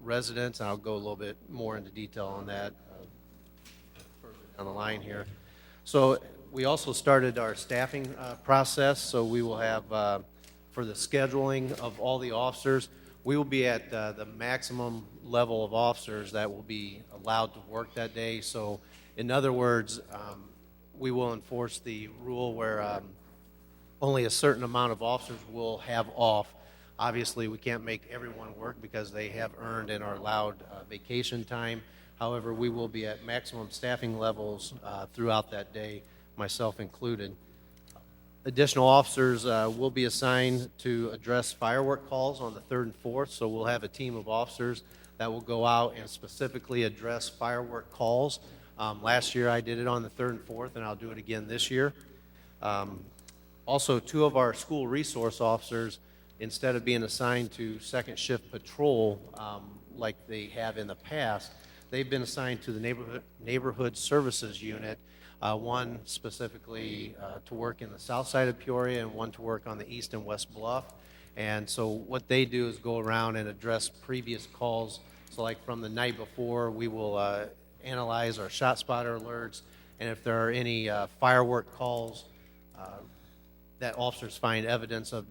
residents, and I'll go a little bit more into detail on that further down the line here. So we also started our staffing process, so we will have, for the scheduling of all the officers, we will be at the maximum level of officers that will be allowed to work that day. So in other words, we will enforce the rule where only a certain amount of officers will have off. Obviously, we can't make everyone work because they have earned and are allowed vacation time. However, we will be at maximum staffing levels throughout that day, myself included. Additional officers will be assigned to address firework calls on the 3rd and 4th, so we'll have a team of officers that will go out and specifically address firework calls. Last year I did it on the 3rd and 4th, and I'll do it again this year. Also, 2 of our school resource officers, instead of being assigned to second shift patrol like they have in the past, they've been assigned to the neighborhood services unit, one specifically to work in the south side of Peoria and one to work on the east and west bluff. And so what they do is go around and address previous calls. So like from the night before, we will analyze our shot spotter alerts, and if there are any firework calls that officers find evidence of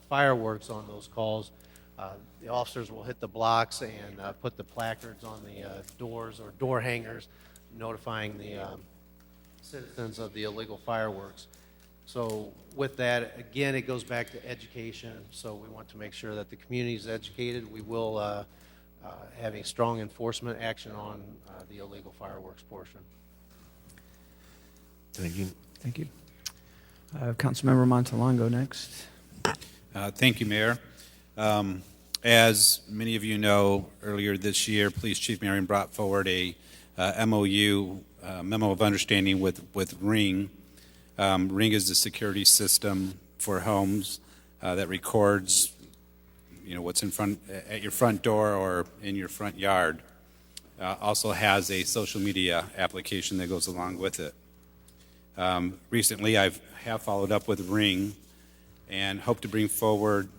fireworks on those calls, the officers will hit the blocks and put the placards on the doors or door hangers notifying the citizens of the illegal fireworks. So with that, again, it goes back to education. So we want to make sure that the community is educated. We will have a strong enforcement action on the illegal fireworks portion. Thank you. Thank you. Councilmember Montalongo next. Thank you, Mayor. As many of you know, earlier this year, Police Chief Marion brought forward a MOU, Memo of Understanding with Ring. Ring is the security system for homes that records, what's in front at your front door or in your front yard. Also has a social media application that goes along with it. Recently, I have followed up with Ring and hope to bring forward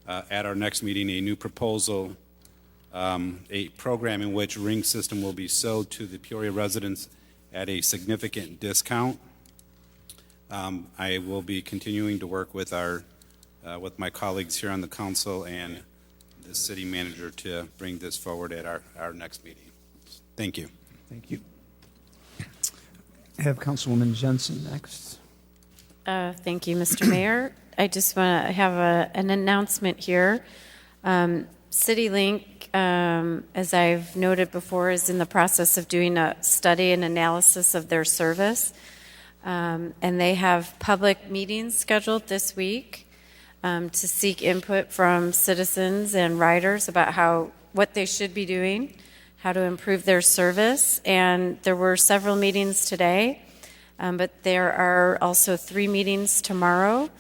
at our next meeting a new proposal, a program in which Ring system will be sold to the Peoria residents at a significant discount. I will be continuing to work with with my colleagues here on the council and the city manager to bring this forward at our next meeting. Thank you. Thank you. I have Councilwoman Jensen next. Thank you, Mr. Mayor. I just want to have an announcement here. CityLink, as I've noted before, is in the process of doing a study and analysis of their service. And they have public meetings scheduled this week to seek input from citizens and riders about what they should be doing, how to improve their service. And there were several meetings today, but there are also 3 meetings tomorrow.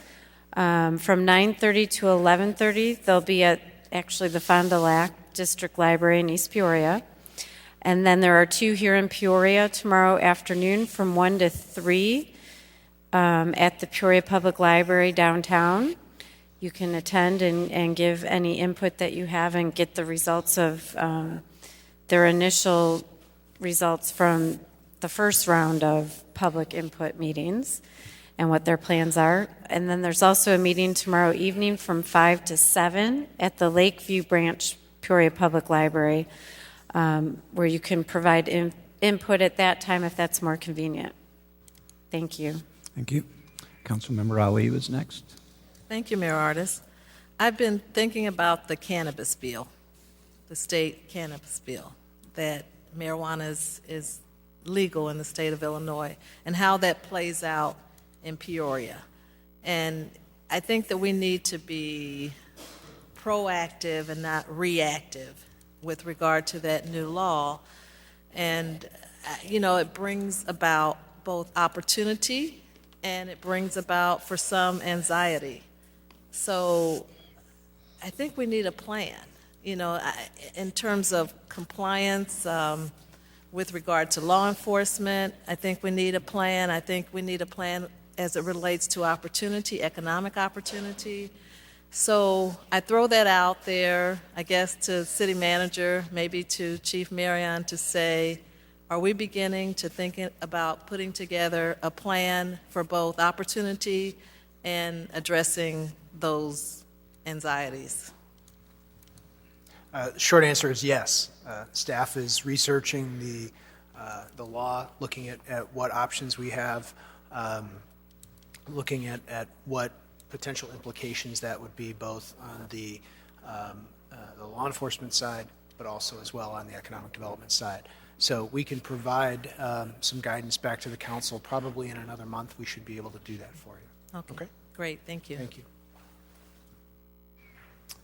From 9:30 to 11:30, they'll be at actually the Fond du Lac District Library in East Peoria. And then there are 2 here in Peoria tomorrow afternoon from 1 to 3 at the Peoria Public Library downtown. You can attend and give any input that you have and get the results of their initial results from the first round of public input meetings and what their plans are. And then there's also a meeting tomorrow evening from 5 to 7 at the Lakeview Branch Peoria Public Library, where you can provide input at that time if that's more convenient. Thank you. Thank you. Councilmember Ali was next. Thank you, Mayor Artis. I've been thinking about the cannabis bill, the state cannabis bill, that marijuana is legal in the state of Illinois, and how that plays out in Peoria. And I think that we need to be proactive and not reactive with regard to that new law. And, it brings about both opportunity and it brings about, for some, anxiety. So I think we need a plan, in terms of compliance with regard to law enforcement. I think we need a plan. I think we need a plan as it relates to opportunity, economic opportunity. So I throw that out there, I guess, to city manager, maybe to Chief Marion, to say, are we beginning to think about putting together a plan for both opportunity and addressing those anxieties? Short answer is yes. Staff is researching the law, looking at what options we have, looking at what potential implications that would be both on the law enforcement side, but also as well on the economic development side. So we can provide some guidance back to the council. Probably in another month, we should be able to do that for you. Okay. Great, thank you. Thank you.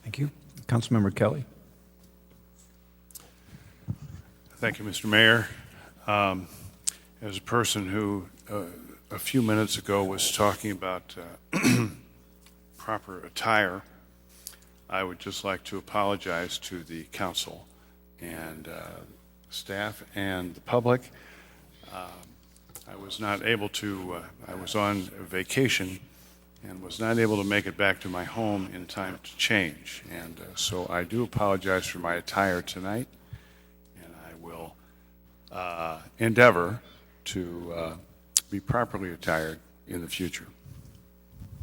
Thank you. Councilmember Kelly. Thank you, Mr. Mayor. As a person who a few minutes ago was talking about proper attire, I would just like to apologize to the council and staff and the public. I was not able to, I was on vacation and was not able to make it back to my home in time to change. And so I do apologize for my attire tonight, and I will endeavor to be properly attired in the future.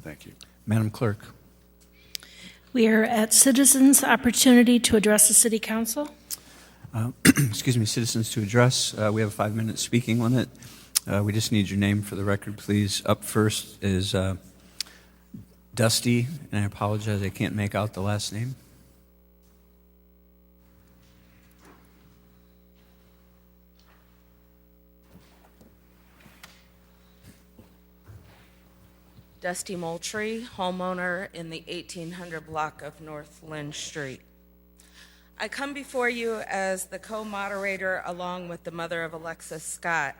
Thank you. Madam Clerk. We are at citizens' opportunity to address the city council. Excuse me, citizens to address. We have a 5-minute speaking limit. We just need your name for the record, please. Up first is Dusty, and I apologize, I can't make out the last name. Dusty Moultrie, homeowner in the 1800 block of North Lynn Street. I come before you as the co-moderator along with the mother of Alexis Scott,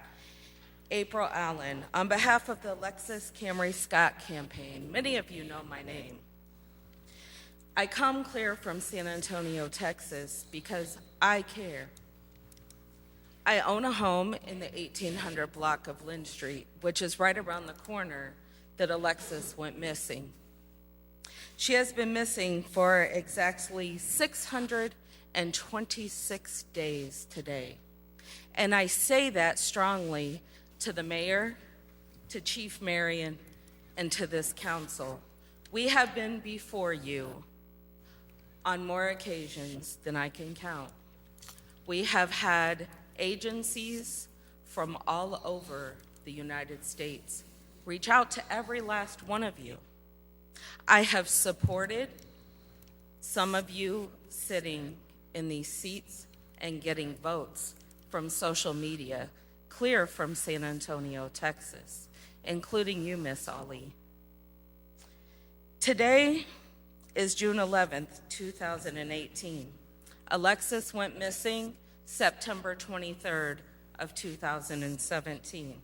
April Allen, on behalf of the Alexis Camry Scott campaign. Many of you know my name. I come clear from San Antonio, Texas, because I care. I own a home in the 1800 block of Lynn Street, which is right around the corner that Alexis went missing. She has been missing for exactly 626 days today. And I say that strongly to the mayor, to Chief Marion, and to this council. We have been before you on more occasions than I can count. We have had agencies from all over the United States reach out to every last one of you. I have supported some of you sitting in these seats and getting votes from social media, clear from San Antonio, Texas, including you, Miss Ali. Today is June 11th, 2018. Alexis went missing September 23rd of 2017.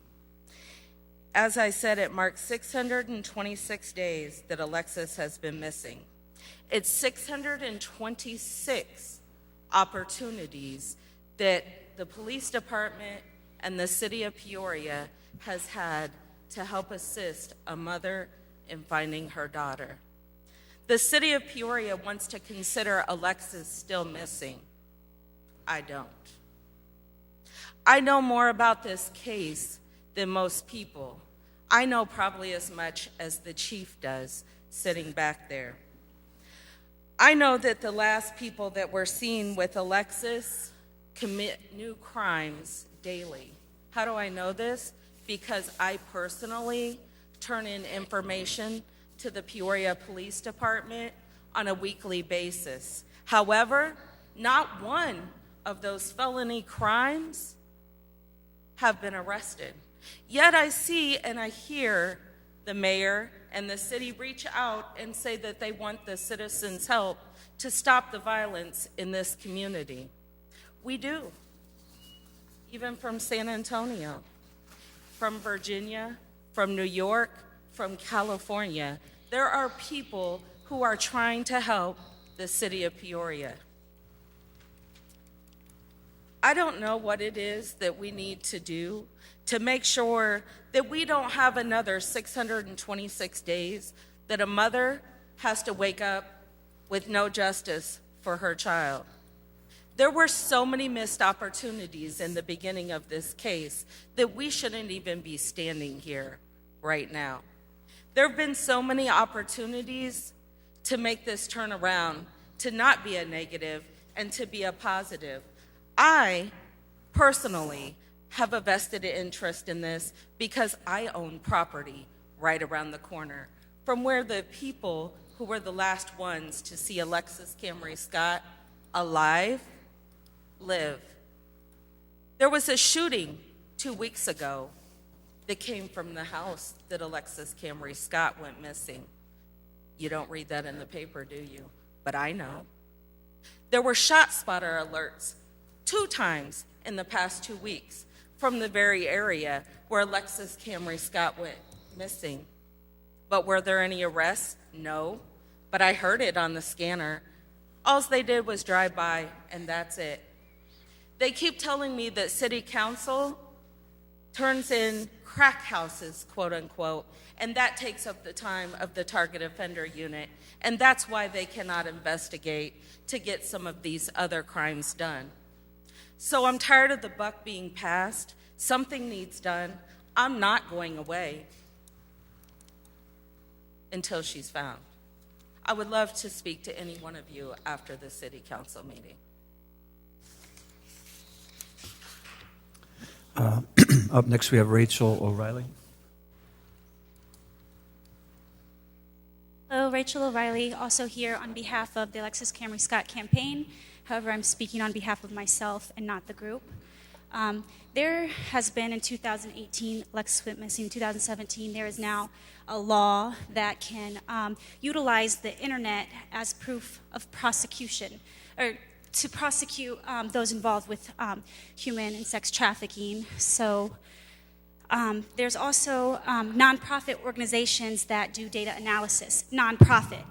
As I said, it marks 626 days that Alexis has been missing. It's 626 opportunities that the police department and the city of Peoria has had to help assist a mother in finding her daughter. The city of Peoria wants to consider Alexis still missing. I don't. I know more about this case than most people. I know probably as much as the chief does sitting back there. I know that the last people that were seen with Alexis commit new crimes daily. How do I know this? Because I personally turn in information to the Peoria Police Department on a weekly basis. However, not one of those felony crimes have been arrested. Yet I see and I hear the mayor and the city reach out and say that they want the citizens' help to stop the violence in this community. We do, even from San Antonio, from Virginia, from New York, from California. There are people who are trying to help the city of Peoria. I don't know what it is that we need to do to make sure that we don't have another 626 days that a mother has to wake up with no justice for her child. There were so many missed opportunities in the beginning of this case that we shouldn't even be standing here right now. There have been so many opportunities to make this turn around, to not be a negative and to be a positive. I personally have a vested interest in this because I own property right around the corner from where the people who were the last ones to see Alexis Camry Scott alive live. There was a shooting 2 weeks ago that came from the house that Alexis Camry Scott went missing. You don't read that in the paper, do you? But I know. There were shot spotter alerts 2 times in the past 2 weeks from the very area where Alexis Camry Scott went missing. But were there any arrests? No. But I heard it on the scanner. All they did was drive by, and that's it. They keep telling me that city council turns in crack houses, quote unquote, and that takes up the time of the target offender unit, and that's why they cannot investigate to get some of these other crimes done. So I'm tired of the buck being passed. Something needs done. I'm not going away until she's found. I would love to speak to any one of you after the city council meeting. Up next, we have Rachel O'Reilly. Hello, Rachel O'Reilly, also here on behalf of the Alexis Camry Scott campaign. However, I'm speaking on behalf of myself and not the group. There has been in 2018, Alexis went missing in 2017, there is now a law that can utilize the internet as proof of prosecution, or to prosecute those involved with human and sex trafficking. So there's also nonprofit organizations that do data analysis, nonprofit.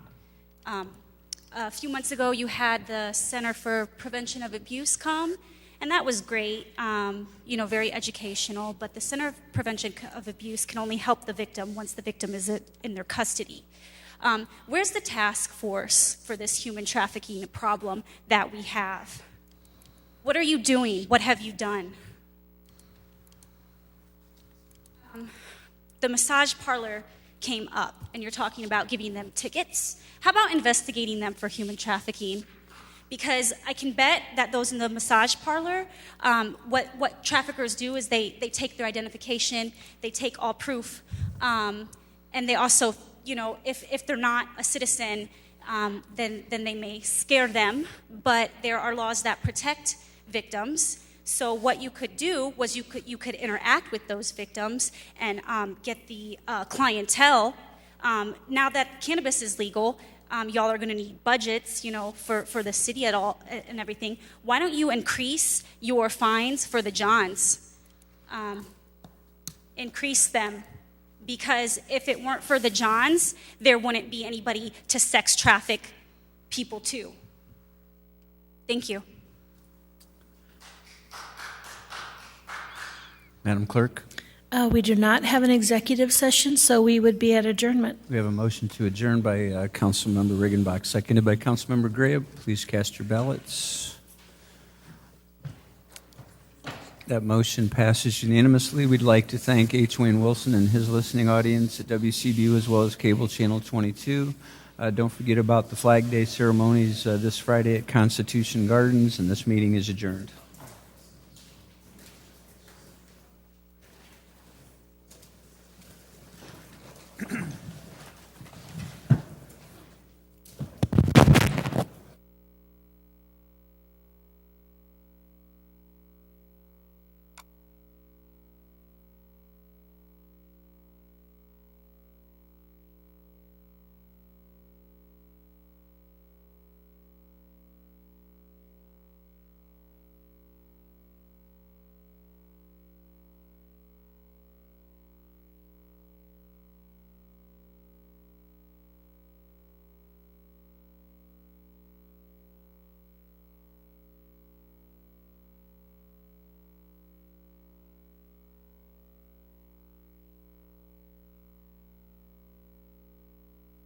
A few months ago, you had the Center for Prevention of Abuse come, and that was great, very educational, but the Center of Prevention of Abuse can only help the victim once the victim is in their custody. Where's the task force for this human trafficking problem that we have? What are you doing? What have you done? The massage parlor came up, and you're talking about giving them tickets. How about investigating them for human trafficking? Because I can bet that those in the massage parlor, what traffickers do is they take their identification, they take all proof, and they also, if they're not a citizen, then they may scare them, but there are laws that protect victims. So what you could do was you could interact with those victims and get the clientele. Now that cannabis is legal, y'all are going to need budgets, for the city at all and everything. Why don't you increase your fines for the Johns? Increase them, because if it weren't for the Johns, there wouldn't be anybody to sex traffic people to. Thank you. Madam Clerk, We do not have an executive session, so we would be at adjournment. we have a motion to adjourn by Councilmember Riggenbach, seconded by Councilmember Graham. Please cast your ballots. That motion passes unanimously. We'd like to thank H. Wayne Wilson and his listening audience at WCBU as well as Cable Channel 22. Don't forget about the Flag Day ceremonies this Friday at Constitution Gardens, and this meeting is adjourned.